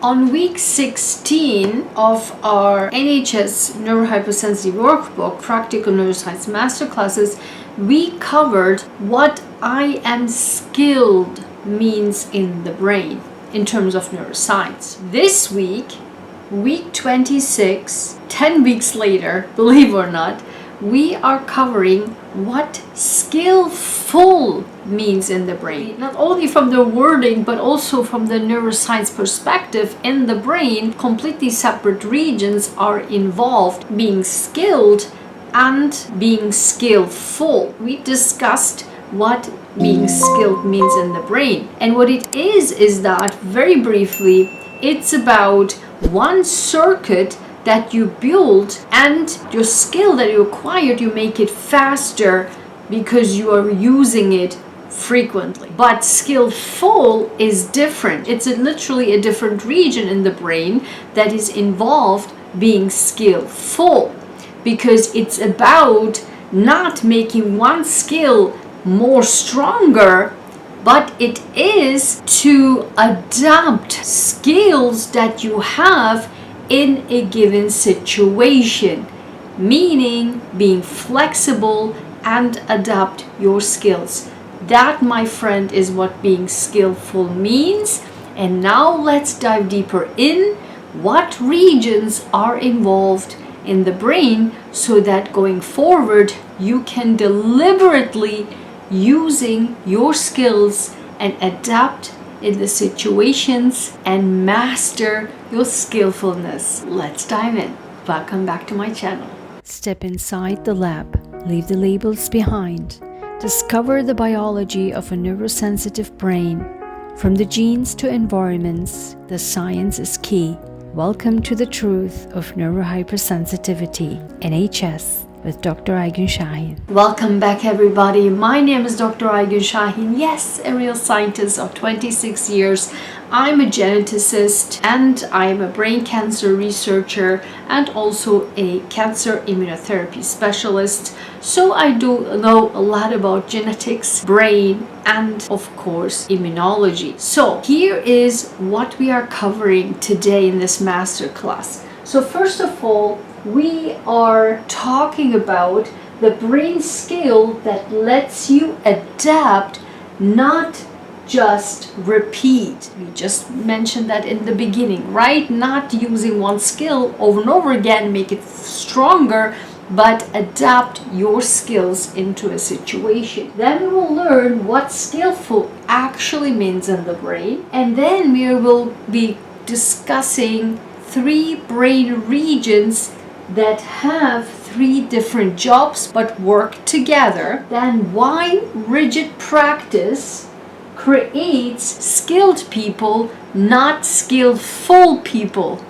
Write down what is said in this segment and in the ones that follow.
On week 16 of our NHS NeuroHyperSensitivity Workbook, Practical Neuroscience Masterclasses, we covered what I am skilled means in the brain in terms of neuroscience. This week, week 26, 10 weeks later, believe it or not, we are covering what skillful means in the brain. Not only from the wording, but also from the neuroscience perspective. In the brain, completely separate regions are involved, being skilled and being skillful. We discussed what being skilled means in the brain. And what it is that, very briefly, it's about one circuit that you build, and your skill that you acquired, you make it faster because you are using it frequently. But skillful is different. It's literally a different region in the brain that is involved being skillful, because it's about not making one skill more stronger, but it is to adapt skills that you have in a given situation, meaning being flexible and adapt your skills. That, my friend, is what being skillful means. And now let's dive deeper in what regions are involved in the brain, so that going forward you can deliberately using your skills and adapt in the situations and master your skillfulness. Let's dive in. Welcome back to my channel. Step inside the lab, leave the labels behind. Discover the biology of a neurosensitive brain. From the genes to environments, the science is key. Welcome to the truth of neurohypersensitivity, NHS, with Dr. Ayguen Sahin. Welcome back, everybody. My name is Dr. Ayguen Sahin. Yes, a real scientist of 26 years. I'm a geneticist and I'm a brain cancer researcher and also a cancer immunotherapy specialist. So I do know a lot about genetics, brain, and of course immunology. So here is what we are covering today in this masterclass. So first of all, we are talking about the brain skill that lets you adapt, not just repeat. We just mentioned that in the beginning, right? Not using one skill over and over again, make it stronger, but adapt your skills into a situation. Then we will learn what skillful actually means in the brain, and then we will be discussing 3 brain regions that have 3 different jobs but work together. Then why rigid practice creates skilled people, not skillful people.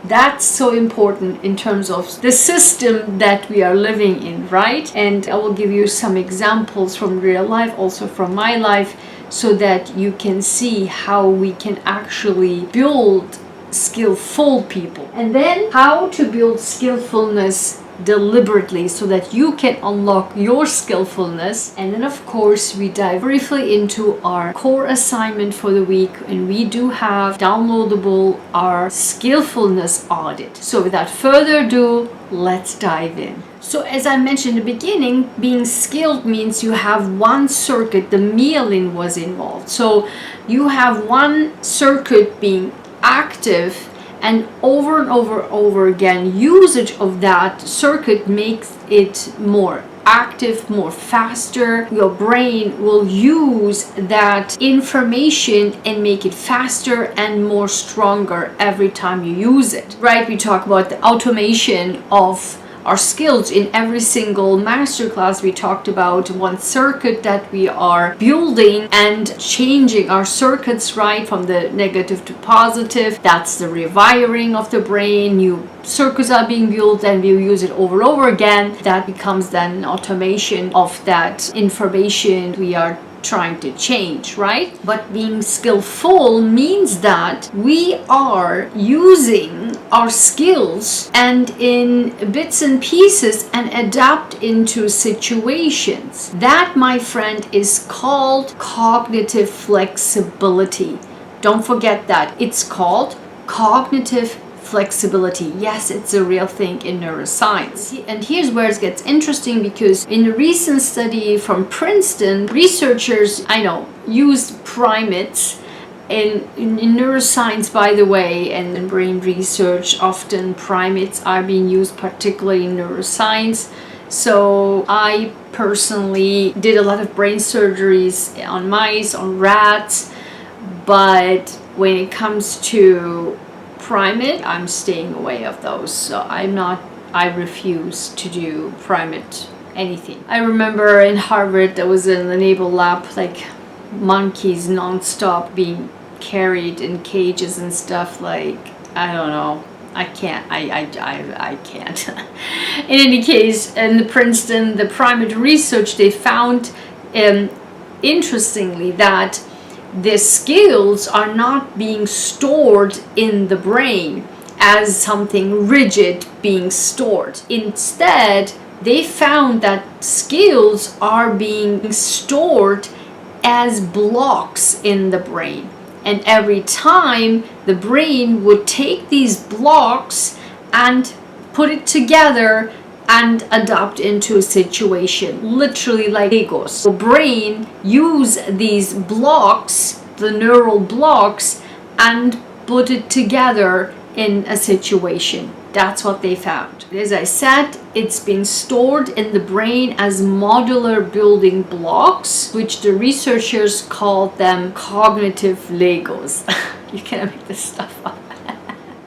That's so important in terms of the system that we are living in, right? And I will give you some examples from real life, also from my life, so that you can see how we can actually build skillful people. And then how to build skillfulness deliberately so that you can unlock your skillfulness. And then of course we dive briefly into our core assignment for the week, and we do have downloadable our skillfulness audit. So without further ado, let's dive in. So as I mentioned in the beginning, being skilled means you have one circuit. The myelin was involved, so you have one circuit being active, and over again usage of that circuit makes it more active, more faster. Your brain will use that information and make it faster and more stronger every time you use it, right? We talk about the automation of our skills in every single masterclass. We talked about one circuit that we are building and changing our circuits, right, from the negative to positive. That's the rewiring of the brain. New circuits are being built and we use it over and over again. That becomes then automation of that information we are trying to change, right? But being skillful means that we are using our skills and in bits and pieces and adapt into situations. That, my friend, is called cognitive flexibility. Don't forget that. It's called cognitive flexibility. Yes, it's a real thing in neuroscience. And here's where it gets interesting, because in a recent study from Princeton, researchers, used primates in neuroscience, by the way, and in brain research. Often primates are being used, particularly in neuroscience. So I personally did a lot of brain surgeries on mice, on rats, but when it comes to primate, I'm staying away of those. So I refuse to do primate anything. I remember in Harvard there was in the naval lab, like monkeys non-stop being carried in cages and stuff. Like, I don't know, I can't. I can't. In any case, in the Princeton, the primate research, they found, interestingly, that the skills are not being stored in the brain as something rigid being stored. Instead, they found that skills are being stored as blocks in the brain. And every time the brain would take these blocks and put it together and adapt into a situation, literally like Legos. The brain use these blocks, the neural blocks, and put it together in a situation. That's what they found. As I said, it's been stored in the brain as modular building blocks, which the researchers called them cognitive Legos. You cannot make this stuff up.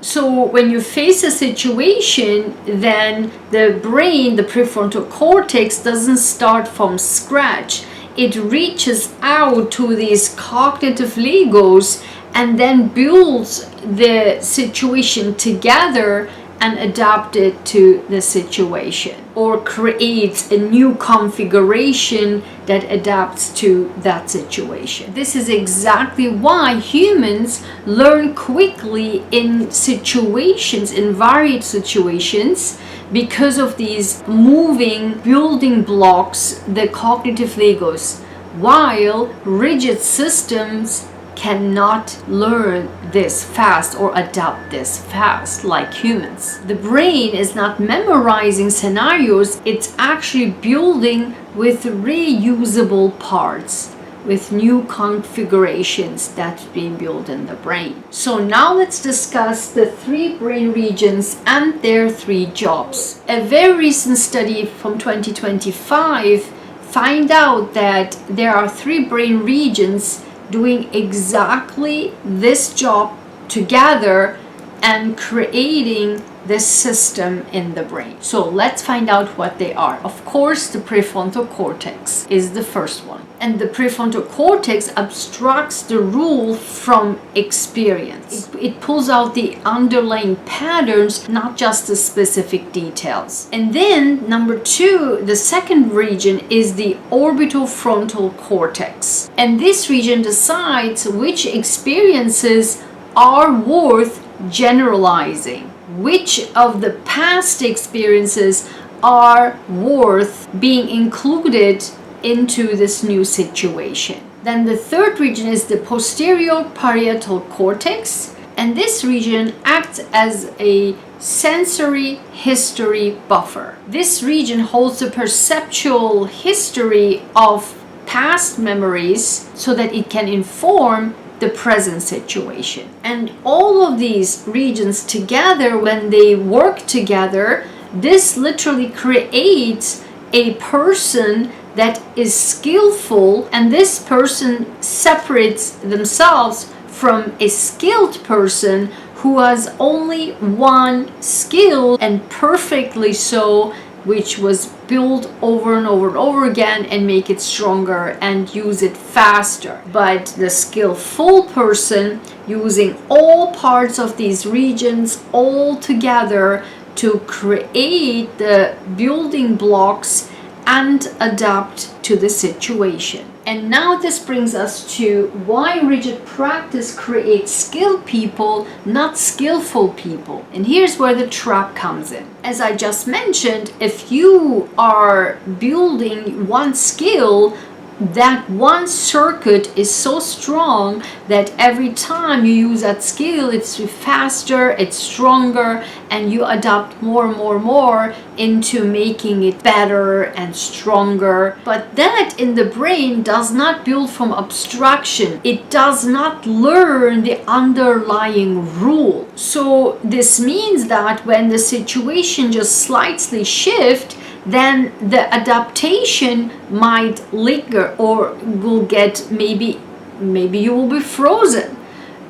So when you face a situation, then the brain, the prefrontal cortex, doesn't start from scratch. It reaches out to these cognitive Legos and then builds the situation together and adapt it to the situation, or creates a new configuration that adapts to that situation. This is exactly why humans learn quickly in situations, in varied situations, because of these moving building blocks, the cognitive Legos, while rigid systems cannot learn this fast or adapt this fast like humans. The brain is not memorizing scenarios, it's actually building with reusable parts, with new configurations that's being built in the brain. So now let's discuss the 3 brain regions and their 3 jobs. A very recent study from 2025 find out that there are 3 brain regions doing exactly this job together and creating this system in the brain. So let's find out what they are. Of course, the prefrontal cortex is the first one. And the prefrontal cortex abstracts the rule from experience. It pulls out the underlying patterns, not just the specific details. And then number 2, the second region is the orbitofrontal cortex. And this region decides which experiences are worth generalizing, which of the past experiences are worth being included into this new situation. Then the third region is the posterior parietal cortex, and this region acts as a sensory history buffer. This region holds the perceptual history of past memories so that it can inform the present situation. And all of these regions together, when they work together, this literally creates a person that is skillful, and this person separates themselves from a skilled person who has only one skill, and perfectly so, which was built over and over and over again and make it stronger and use it faster. But the skillful person using all parts of these regions all together to create the building blocks and adapt to the situation. And now this brings us to why rigid practice creates skilled people, not skillful people. And here's where the trap comes in. As I just mentioned, if you are building one skill that one circuit is so strong that every time you use that skill, it's faster, it's stronger, and you adapt more and more and more into making it better and stronger. But that in the brain does not build from abstraction. It does not learn the underlying rule. So this means that when the situation just slightly shifts, then the adaptation might linger, or will get, maybe you will be frozen.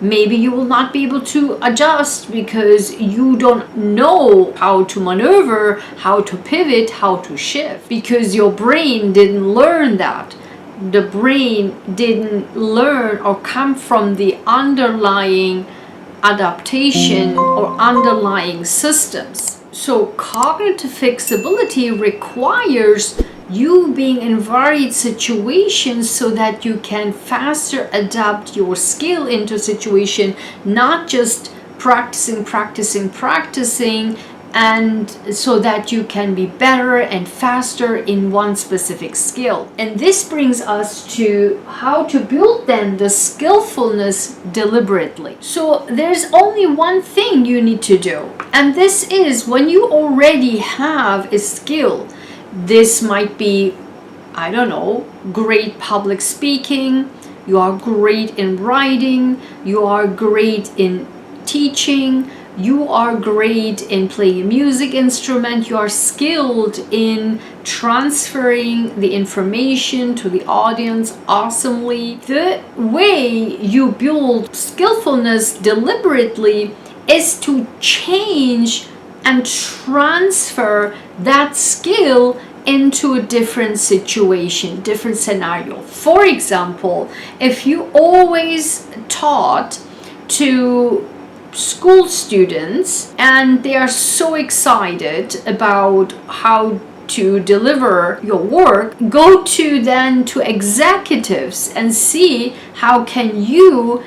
Maybe you will not be able to adjust because you don't know how to maneuver, how to pivot, how to shift, because your brain didn't learn that. The brain didn't learn or come from the underlying adaptation or underlying systems. So cognitive flexibility requires you being in varied situations so that you can faster adapt your skill into a situation, not just practicing, and so that you can be better and faster in one specific skill. And this brings us to how to build then the skillfulness deliberately. So there's only one thing you need to do, and this is when you already have a skill. This might be, I don't know, great public speaking, you are great in writing, you are great in teaching, you are great in playing a music instrument, you are skilled in transferring the information to the audience awesomely. The way you build skillfulness deliberately is to change and transfer that skill into a different situation, different scenario. For example, if you always taught to school students and they are so excited about how to deliver your work, go to executives and see how can you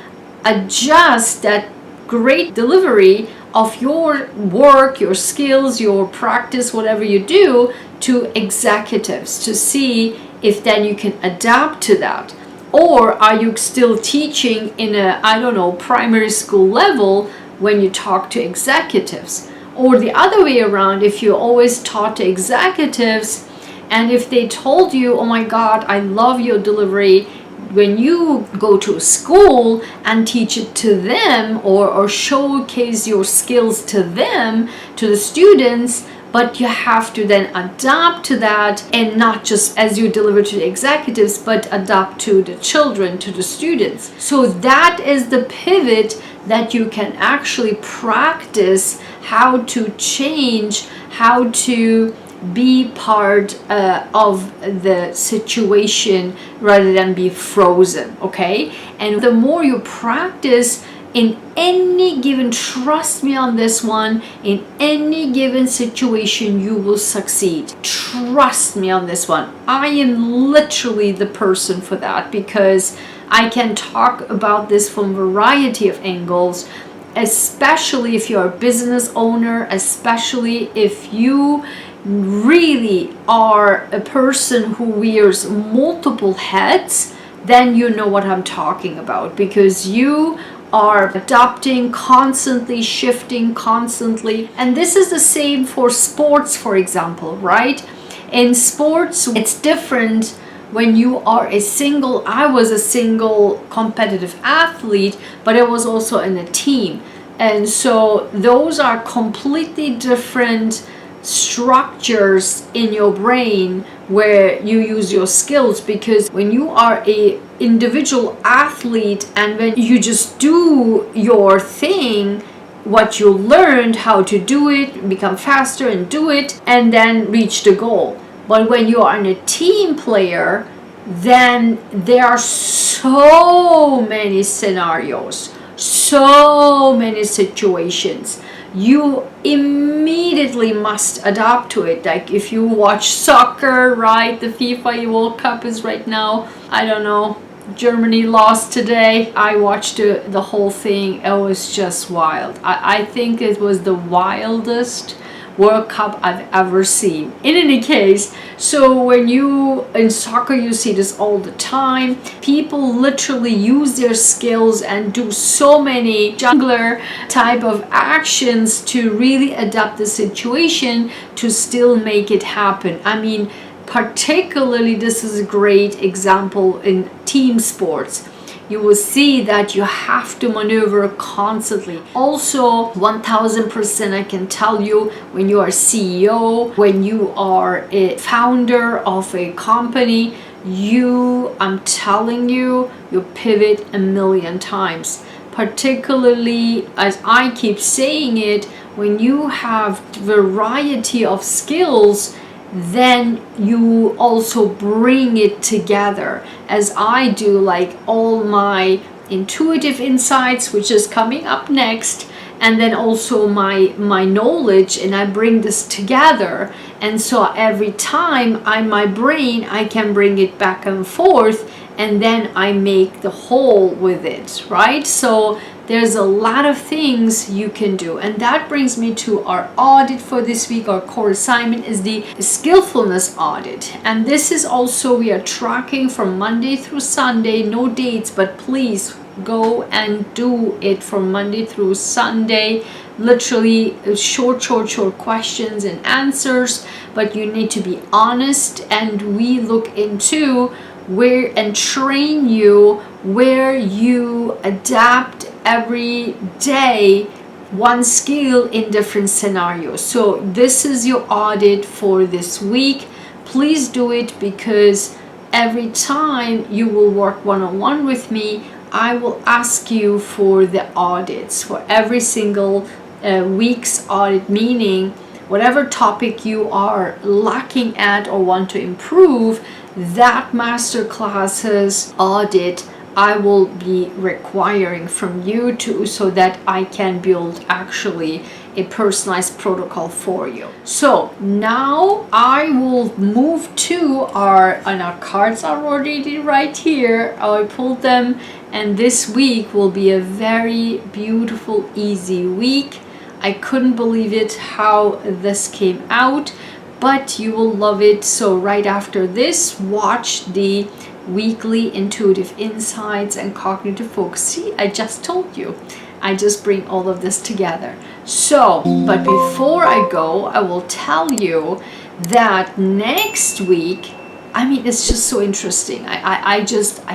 adjust that great delivery of your work, your skills, your practice, whatever you do, to executives, to see if then you can adapt to that. Or are you still teaching in a, I don't know, primary school level when you talk to executives? Or the other way around, if you always taught to executives and if they told you, oh my God, I love your delivery, when you go to a school and teach it to them or showcase your skills to them, to the students, but you have to then adapt to that, and not just as you deliver to the executives, but adapt to the children, to the students. So that is the pivot that you can actually practice how to change, how to be part of the situation rather than be frozen, okay? And the more you practice in any given, trust me on this one, in any given situation you will succeed. Trust me on this one. I am literally the person for that, because I can talk about this from a variety of angles, especially if you're a business owner, especially if you really are a person who wears multiple hats, then you know what I'm talking about, because you are adapting constantly, shifting constantly. And this is the same for sports, for example, right? In sports, it's different when you are I was a single competitive athlete, but I was also in a team. And so those are completely different structures in your brain where you use your skills, because when you are a individual athlete and when you just do your thing, what you learned how to do it, become faster and do it, and then reach the goal. But when you are a team player, then there are so many scenarios, so many situations. You immediately must adapt to it. Like if you watch soccer, right? The FIFA World Cup is right now. I don't know. Germany lost today. I watched the whole thing. It was just wild. I think it was the wildest World Cup I've ever seen. In any case, so when you in soccer, you see this all the time. People literally use their skills and do so many jungler type of actions to really adapt the situation to still make it happen. I mean, particularly this is a great example in team sports. You will see that you have to maneuver constantly. Also, 1000% I can tell you, when you are CEO, when you are a founder of a company, I'm telling you, you pivot a million times. Particularly, as I keep saying it, when you have variety of skills, then you also bring it together, as I do, like all my intuitive insights, which is coming up next, and then also my knowledge, and I bring this together. And so every time my brain, I can bring it back and forth, and then I make the whole with it, right? So there's a lot of things you can do. And that brings me to our audit for this week. Our core assignment is the skillfulness audit. And this is also, we are tracking from Monday through Sunday, no dates, but please go and do it from Monday through Sunday. Literally short questions and answers, but you need to be honest, and we look into where and train you where you adapt every day one skill in different scenarios. So this is your audit for this week. Please do it, because every time you will work one-on-one with me, I will ask you for the audits for every single week's audit, meaning whatever topic you are lacking at or want to improve, that masterclass's audit I will be requiring from you too, so that I can build actually a personalized protocol for you. So now I will move to our cards are already right here. I pulled them, and this week will be a very beautiful, easy week. I couldn't believe it how this came out, but you will love it. So right after this, watch the weekly intuitive insights and cognitive focus. See, I just told you, I just bring all of this together. So, but before I go, I will tell you that next week, I mean, it's just so interesting. I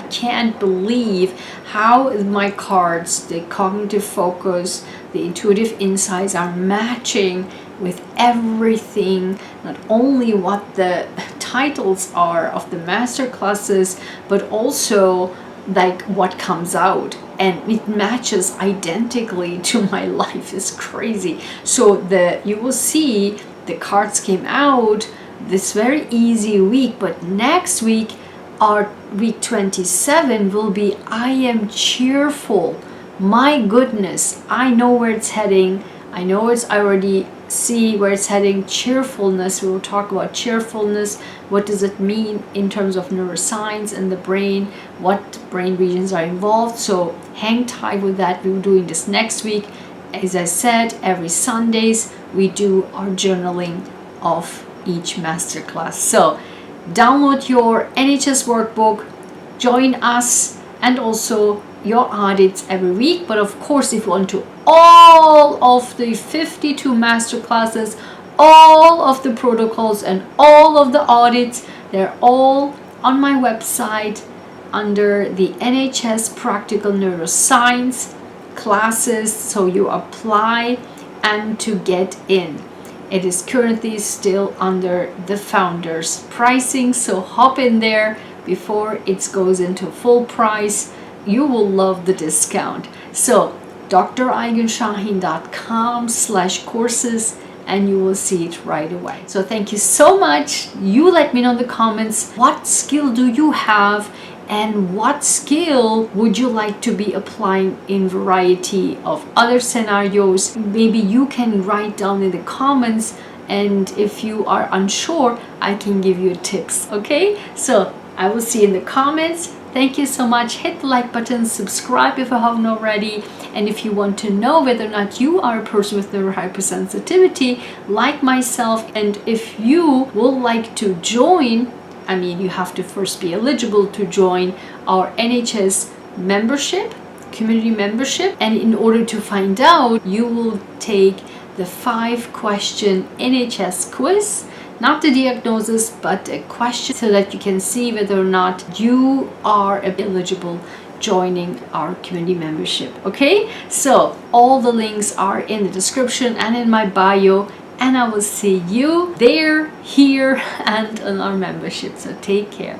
can't believe how my cards, the cognitive focus, the intuitive insights are matching with everything, not only what the titles are of the master classes, but also like what comes out, and it matches identically to my life. Is crazy. So you will see the cards came out this very easy week, but next week, our week 27 will be I am cheerful. My goodness, I know where it's heading. I know I already see where it's heading. Cheerfulness, we will talk about cheerfulness. What does it mean in terms of neuroscience and the brain? What brain regions are involved? So hang tight with that. We're doing this next week. As I said, every Sundays we do our journaling of each masterclass. So download your NHS workbook, join us, and also your audits every week. But of course, if you want to all of the 52 masterclasses, all of the protocols, and all of the audits, they're all on my website under the NHS Practical Neuroscience classes. So you apply and to get in. It is currently still under the founders pricing, so hop in there before it goes into full price. You will love the discount. So drayguensahin.com/courses, and you will see it right away. So thank you so much. You let me know in the comments, what skill do you have, and what skill would you like to be applying in variety of other scenarios? Maybe you can write down in the comments, and if you are unsure, I can give you tips. Okay, so I will see you in the comments. Thank you so much. Hit the like button, subscribe if you haven't already, And if you want to know whether or not you are a person with neurohypersensitivity like myself, and if you would like to join, I mean, you have to first be eligible to join our NHS membership, community membership. And in order to find out, you will take the 5-question NHS quiz, not the diagnosis, but a question, so that you can see whether or not you are eligible joining our community membership. Okay, so all the links are in the description and in my bio, and I will see you there, here, and on our membership. So take care.